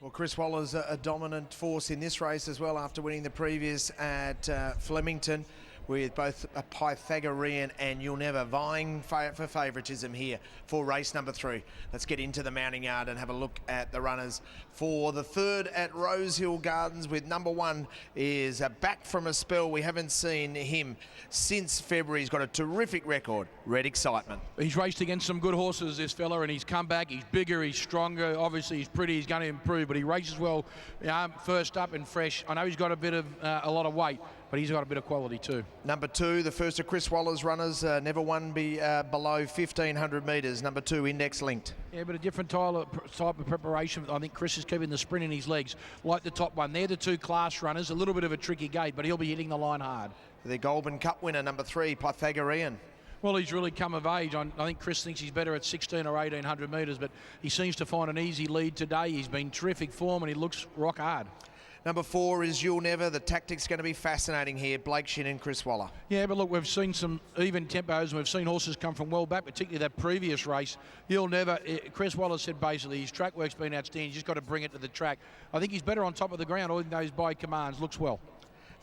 Well, Chris Waller's a dominant force in this race as well after winning the previous at Flemington, with both a Pythagorean and You'll Never vying for favouritism here for race number 3. Let's get into the mounting yard and have a look at the runners for the third at Rosehill Gardens, with number 1 is back from a spell. We haven't seen him since February. He's got a terrific record, Red Excitement. He's raced against some good horses, this fella, and he's come back. He's bigger, he's stronger, obviously he's pretty, he's going to improve, but he races well first up and fresh. I know he's got a lot of weight, but he's got a bit of quality too. Number 2, the first of Chris Waller's runners, never won below 1,500 metres. Number 2, Index Linked. Yeah, but a different type of preparation. I think Chris is keeping the sprint in his legs, like the top one. They're the 2 class runners, a little bit of a tricky gate, but he'll be hitting the line hard. The Goulburn Cup winner, number 3, Pythagorean. Well, he's really come of age. I think Chris thinks he's better at 1,600 or 1,800 metres, but he seems to find an easy lead today. He's been terrific form and he looks rock hard. Number 4 is You'll Never. The tactic's going to be fascinating here. Blake Shin and Chris Waller. Yeah, but look, we've seen some even tempos and we've seen horses come from well back, particularly that previous race. You'll Never, Chris Waller said basically his track work's been outstanding. He's just got to bring it to the track. I think he's better on top of the ground, all those by commands. Looks well.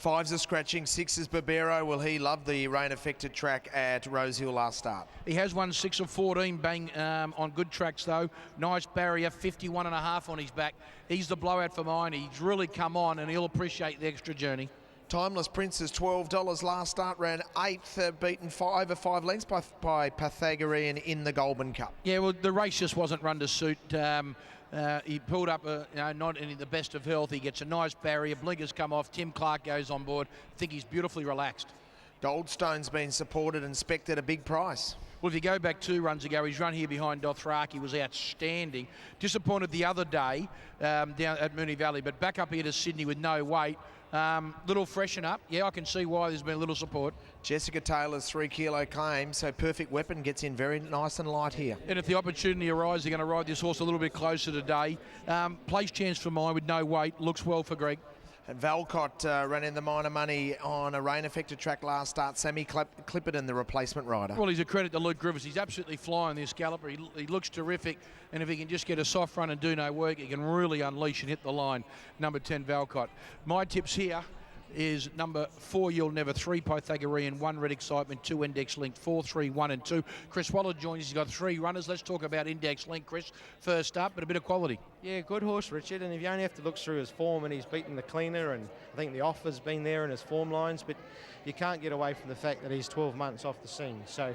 5's are scratching, 6 is Barbero. Will he love the rain-affected track at Rosehill last start? He has won 6 of 14 bang on good tracks though. Nice barrier, 51.5 on his back. He's the blowout for mine. He's really come on and he'll appreciate the extra journey. Timeless Prince is $12 last start, ran 8th, beaten over 5 lengths by Pythagorean in the Goulburn Cup. Yeah, well, the race just wasn't run to suit. He pulled up not in the best of health. He gets a nice barrier. Blinkers come off. Tim Clark goes on board. I think he's beautifully relaxed. Goldstone's been supported and specced at a big price. Well, if you go back 2 runs ago, his run here behind Dothraki was outstanding. Disappointed the other day down at Moonee Valley, but back up here to Sydney with no weight. Little freshen up. Yeah, I can see why there's been a little support. Jessica Taylor's 3 kilo claim, so Perfect Weapon gets in very nice and light here. And if the opportunity arises, they're going to ride this horse a little bit closer today. Place chance for mine with no weight. Looks well for Greg. And Valcott ran in the minor money on a rain-affected track last start. Sammy Clipperton, the replacement rider. Well, he's a credit to Luke Griffiths. He's absolutely flying this galloper. He looks terrific. And if he can just get a soft run and do no work, he can really unleash and hit the line. Number 10, Valcott. My tips here is number 4, You'll Never, 3, Pythagorean, 1, Red Excitement, 2, Index Link, 4, 3, 1 and 2. Chris Waller joins. He's got 3 runners. Let's talk about Index Link, Chris, first up, but a bit of quality. Yeah, good horse, Richard, and if you only have to look through his form, and he's beaten the cleaner, and I think the offer's been there in his form lines, but you can't get away from the fact that he's 12 months off the scene. So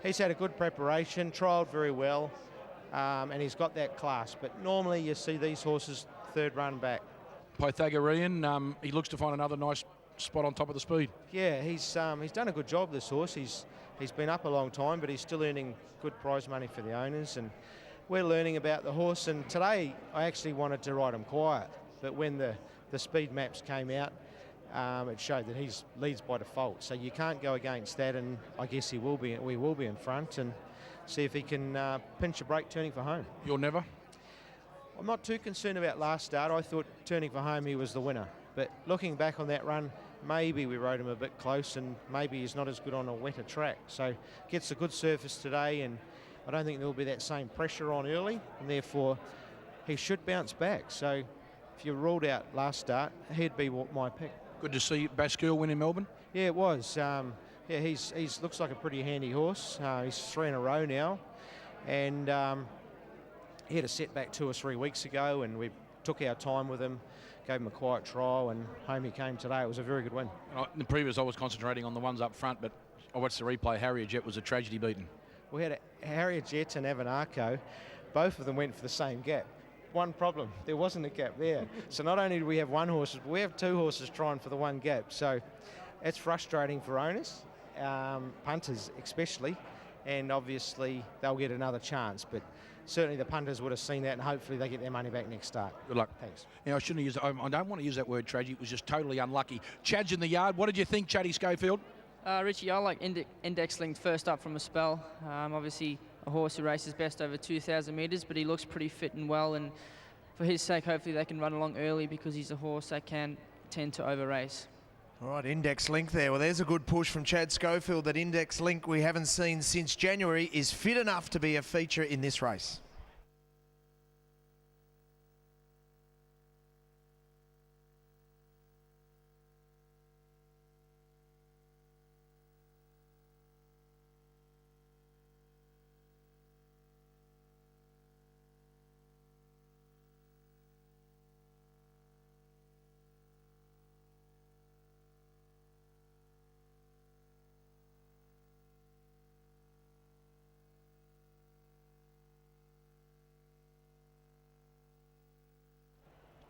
he's had a good preparation, trialled very well, and he's got that class. But normally you see these horses third run back. Pythagorean, he looks to find another nice spot on top of the speed. Yeah, he's done a good job, this horse. He's been up a long time, but he's still earning good prize money for the owners, and we're learning about the horse. And today I actually wanted to ride him quiet, but when the speed maps came out, it showed that he leads by default. So you can't go against that, and I guess we will be in front and see if he can pinch a break turning for home. You'll Never? I'm not too concerned about last start. I thought turning for home he was the winner. But looking back on that run, maybe we rode him a bit close and maybe he's not as good on a wetter track. So gets a good surface today, and I don't think there'll be that same pressure on early, and therefore he should bounce back. So if you ruled out last start, he'd be my pick. Good to see Bascule win in Melbourne. Yeah, it was. Yeah, he's looks like a pretty handy horse. He's 3 in a row now, and he had a setback 2 or 3 weeks ago, and we took our time with him, gave him a quiet trial, and home he came today. It was a very good win. In the previous, I was concentrating on the ones up front, but I watched the replay. Harrier Jet was a tragedy beaten. We had a Harrier Jet and Avanarco. Both of them went for the same gap. One problem, there wasn't a gap there. So not only do we have one horse, but we have 2 horses trying for the one gap. So it's frustrating for owners, punters especially, and obviously they'll get another chance. But certainly the punters would have seen that, and hopefully they get their money back next start. Good luck. Thanks. Now, I shouldn't use. I don't want to use that word tragedy. It was just totally unlucky. Chad's in the yard. What did you think, Chaddy Schofield? Richie, I like Index Linked first up from a spell. Obviously a horse who races best over 2,000 metres, but he looks pretty fit and well, and for his sake, hopefully they can run along early because he's a horse that can tend to over-race. All right, Index Link there. Well, there's a good push from Chad Schofield that Index Link we haven't seen since January is fit enough to be a feature in this race.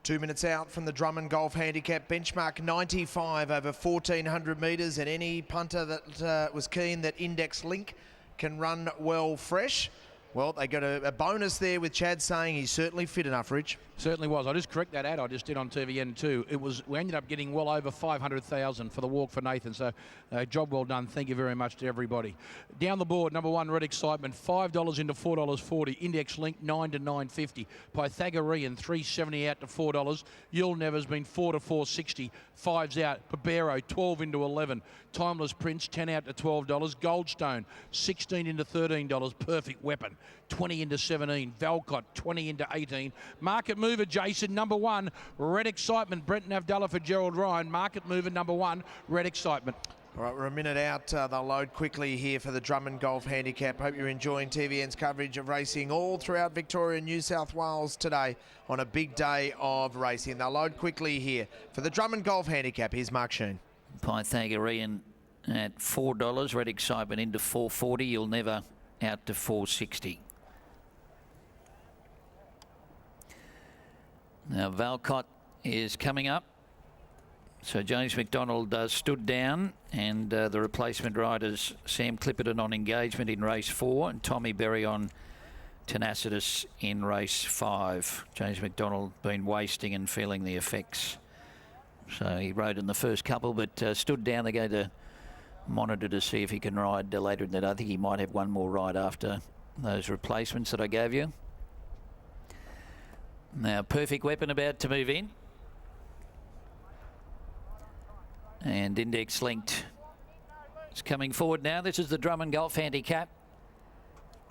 2 minutes out from the Drummond Golf Handicap. Benchmark 95 over 1,400 metres, and any punter that was keen that Index Link can run well fresh. Well, they got a bonus there with Chad saying he's certainly fit enough, Rich. Certainly was. I just correct that ad I just did on TVN2. We ended up getting well over 500,000 for the walk for Nathan. So job well done. Thank you very much to everybody. Down the board, number 1, Red Excitement, $5 into $4.40. Index Link 9 to $9.50. Pythagorean 370 out to $4. You'll Never's been 4 to $4.60. 5's out. Pabero 12 into 11. Timeless Prince 10 out to $12. Goldstone 16 into $13. Perfect Weapon 20 into 17. Valcott 20 into 18. Market Mover, Jason, number 1, Red Excitement. Brenton Avdulla for Gerald Ryan. Market Mover, number 1, Red Excitement. All right, we're a minute out. They'll load quickly here for the Drummond Golf Handicap. Hope you're enjoying TVN's coverage of racing all throughout Victoria and New South Wales today on a big day of racing. They'll load quickly here for the Drummond Golf Handicap. Here's Mark Sheen. Pythagorean at $4. Red Excitement into $4.40. You'll Never out to $4.60. Now Valcott is coming up. So James McDonald stood down, and the replacement riders Sam Clipperton on Engagement in race 4 and Tommy Berry on Tenacitus in race 5. James McDonald been wasting and feeling the effects. So he rode in the first couple, but stood down. They're going to monitor to see if he can ride later in the day. I think he might have one more ride after those replacements that I gave you. Now, Perfect Weapon about to move in. And Index Linked is coming forward now. This is the Drummond Golf Handicap.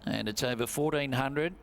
And it's over 1,400.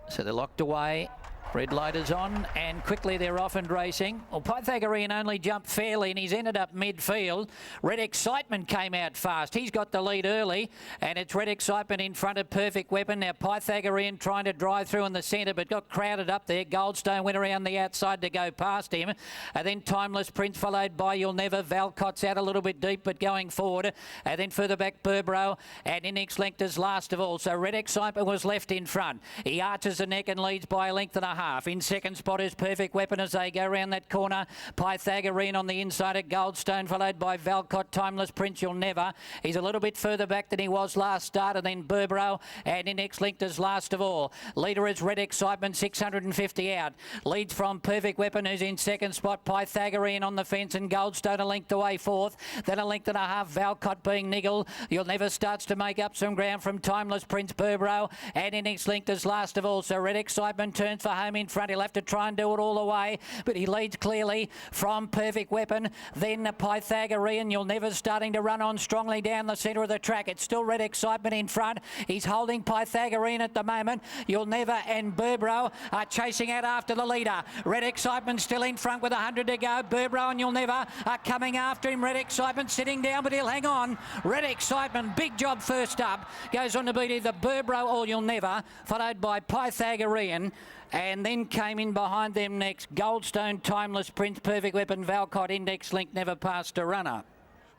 So they're locked away. Red light is on, and quickly they're off and racing. Well, Pythagorean only jumped fairly, and he's ended up midfield. Red Excitement came out fast. He's got the lead early, and it's Red Excitement in front of Perfect Weapon. Now Pythagorean trying to drive through in the centre, but got crowded up there. Goldstone went around the outside to go past him. And then Timeless Prince followed by You'll Never. Valcott's out a little bit deep, but going forward. And then further back, Burbro, and Index Linked is last of all. So Red Excitement was left in front. He arches the neck and leads by a length and a half. In second spot is Perfect Weapon as they go around that corner. Pythagorean on the inside at Goldstone, followed by Valcott. Timeless Prince, You'll Never. He's a little bit further back than he was last start, and then Burbro and Index Linked is last of all. Leader is Red Excitement, 650 out. Leads from Perfect Weapon, who's in second spot. Pythagorean on the fence, and Goldstone a length away fourth. Then a length and a half, Valcott being niggled. You'll Never starts to make up some ground from Timeless Prince, Burbro, and Index Linked is last of all. So Red Excitement turns for home in front. He'll have to try and do it all the way, but he leads clearly from Perfect Weapon. Then Pythagorean. You'll Never starting to run on strongly down the centre of the track. It's still Red Excitement in front. He's holding Pythagorean at the moment. You'll Never and Burbro are chasing out after the leader. Red Excitement still in front with 100 to go. Burbro and You'll Never are coming after him. Red Excitement sitting down, but he'll hang on. Red Excitement, big job first up. Goes on to beat either Burbro or You'll Never, followed by Pythagorean. And then came in behind them next Goldstone, Timeless Prince, Perfect Weapon, Valcott, Index Link, never passed a runner.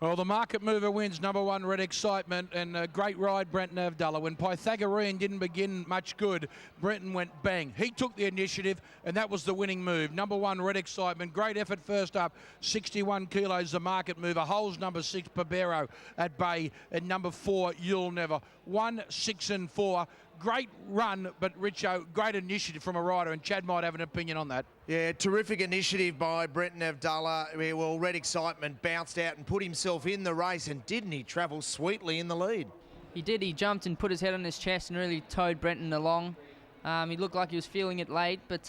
Well, the Market Mover wins, number 1, Red Excitement, and a great ride, Brenton Avdulla. When Pythagorean didn't begin much good, Brenton went bang. He took the initiative, and that was the winning move. Number 1, Red Excitement, great effort first up, 61 kilos, the Market Mover. Holds number 6, Pabero at bay, and number 4, You'll Never. 1, 6 and 4. Great run, but Richo, great initiative from a rider, and Chad might have an opinion on that. Yeah, terrific initiative by Brenton Avdulla. Well, Red Excitement bounced out and put himself in the race, and didn't he travel sweetly in the lead? He did. He jumped and put his head on his chest and really towed Brenton along. He looked like he was feeling it late, but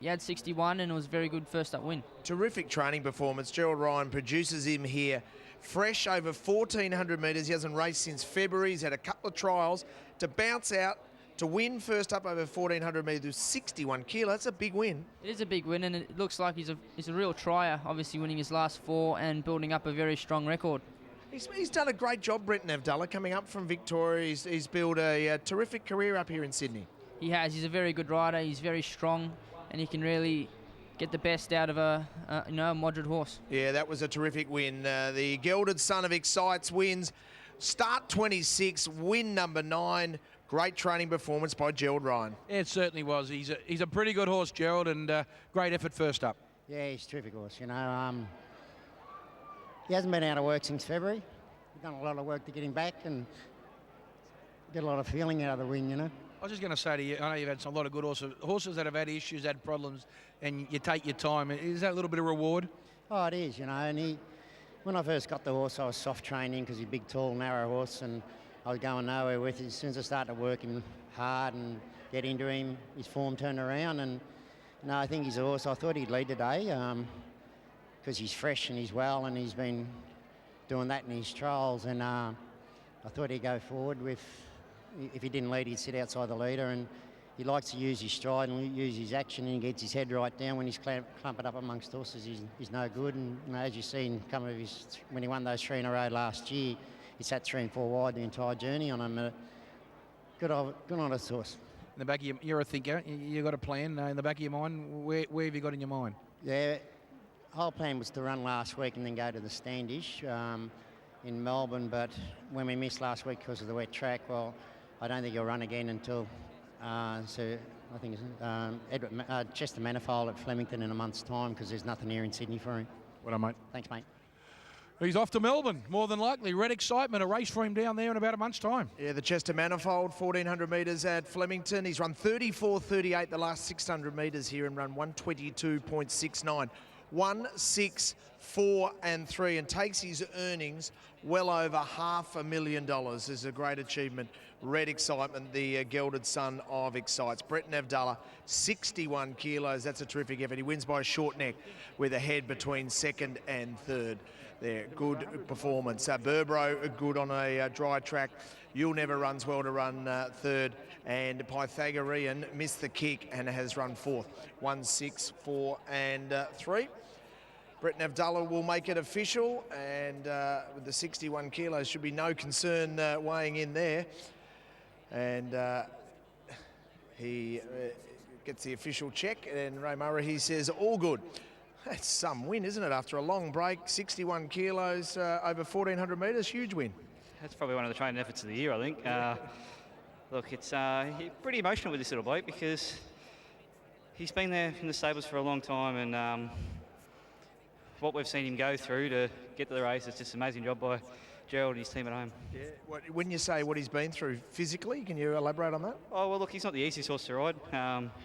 he had 61 and it was a very good first up win. Terrific training performance. Gerald Ryan produces him here. Fresh over 1,400 metres. He hasn't raced since February. He's had a couple of trials. To bounce out, to win first up over 1,400 metres, 61 kilos. That's a big win. It is a big win, and it looks like he's a real trier, obviously winning his last 4 and building up a very strong record. He's done a great job, Brenton Avdulla, coming up from Victoria. He's built a terrific career up here in Sydney. He has. He's a very good rider. He's very strong, and he can really get the best out of a moderate horse. Yeah, that was a terrific win. The gelded son of Excites wins. Start 26, win number 9. Great training performance by Gerald Ryan. It certainly was. He's a pretty good horse, Gerald, and great effort first up. Yeah, he's a terrific horse. You know, he hasn't been out of work since February. We've done a lot of work to get him back and get a lot of feeling out of the win, you know. I was just going to say to you, I know you've had a lot of good horses that have had issues, had problems, and you take your time. Is that a little bit of reward? Oh, it is, you know. And when I first got the horse, I was soft training because he's a big, tall, narrow horse, and I was going nowhere with it. As soon as I started to work him hard and get into him, his form turned around. And no, I think he's a horse. I thought he'd lead today because he's fresh and he's well, and he's been doing that in his trials. And I thought he'd go forward with. If he didn't lead, he'd sit outside the leader, and he likes to use his stride and use his action, and he gets his head right down when he's clumped up amongst horses. He's no good, and you know, as you've seen, when he won those 3 in a row last year, he sat 3 and 4 wide the entire journey on him. Good on his horse. In the back of you're a thinker. You got a plan in the back of your mind. Where have you got in your mind? Yeah, whole plan was to run last week and then go to the Standish in Melbourne, but when we missed last week because of the wet track, well, I don't think he'll run again until, so I think it's Chester Manifold at Flemington in a month's time because there's nothing here in Sydney for him. Well done, mate. Thanks, mate. He's off to Melbourne, more than likely. Red Excitement, a race for him down there in about a month's time. Yeah, the Chester Manifold, 1,400 metres at Flemington. He's run 34.38 the last 600 metres here and run 122.69. 1, 6, 4 and 3, and takes his earnings well over $500,000. This is a great achievement. Red Excitement, the gelded son of Excites. Brett Nevdala, 61 kilos. That's a terrific effort. He wins by a short neck with a head between second and third. There, good performance. Burbro, good on a dry track. You'll Never runs well to run third. And Pythagorean missed the kick and has run fourth. 1, 6, 4 and 3. Brett Nevdala will make it official, and with the 61 kilos, should be no concern weighing in there. And he gets the official check, and Ray Murray, he says, all good. That's some win, isn't it? After a long break, 61 kilos over 1,400 metres, huge win. That's probably one of the training efforts of the year, I think. Look, it's pretty emotional with this little bloke because he's been there in the stables for a long time, and what we've seen him go through to get to the race, it's just an amazing job by Gerald and his team at home. Yeah. When you say what he's been through physically, can you elaborate on that? Oh, well, look, he's not the easiest horse to ride.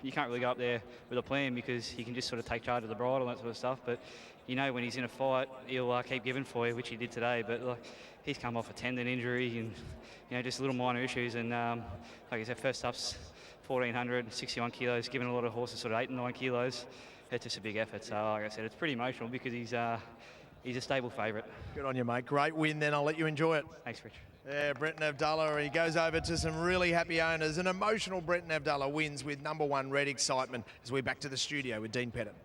You can't really go up there with a plan because he can just sort of take charge of the bridle and that sort of stuff. But, you know, when he's in a fight, he'll keep giving for you, which he did today. But, like, he's come off a tendon injury and, you know, just little minor issues. And, like I said, first up's 1,400, 61 kilos, giving a lot of horses sort of 8 and 9 kilos. It's just a big effort. So, like I said, it's pretty emotional because he's a stable favourite. Good on you, mate. Great win, then. I'll let you enjoy it. Thanks, Rich. Yeah, Brett Nevdala, he goes over to some really happy owners. An emotional Brett Nevdala wins with number 1 Red Excitement as we're back to the studio with Dean Pettit.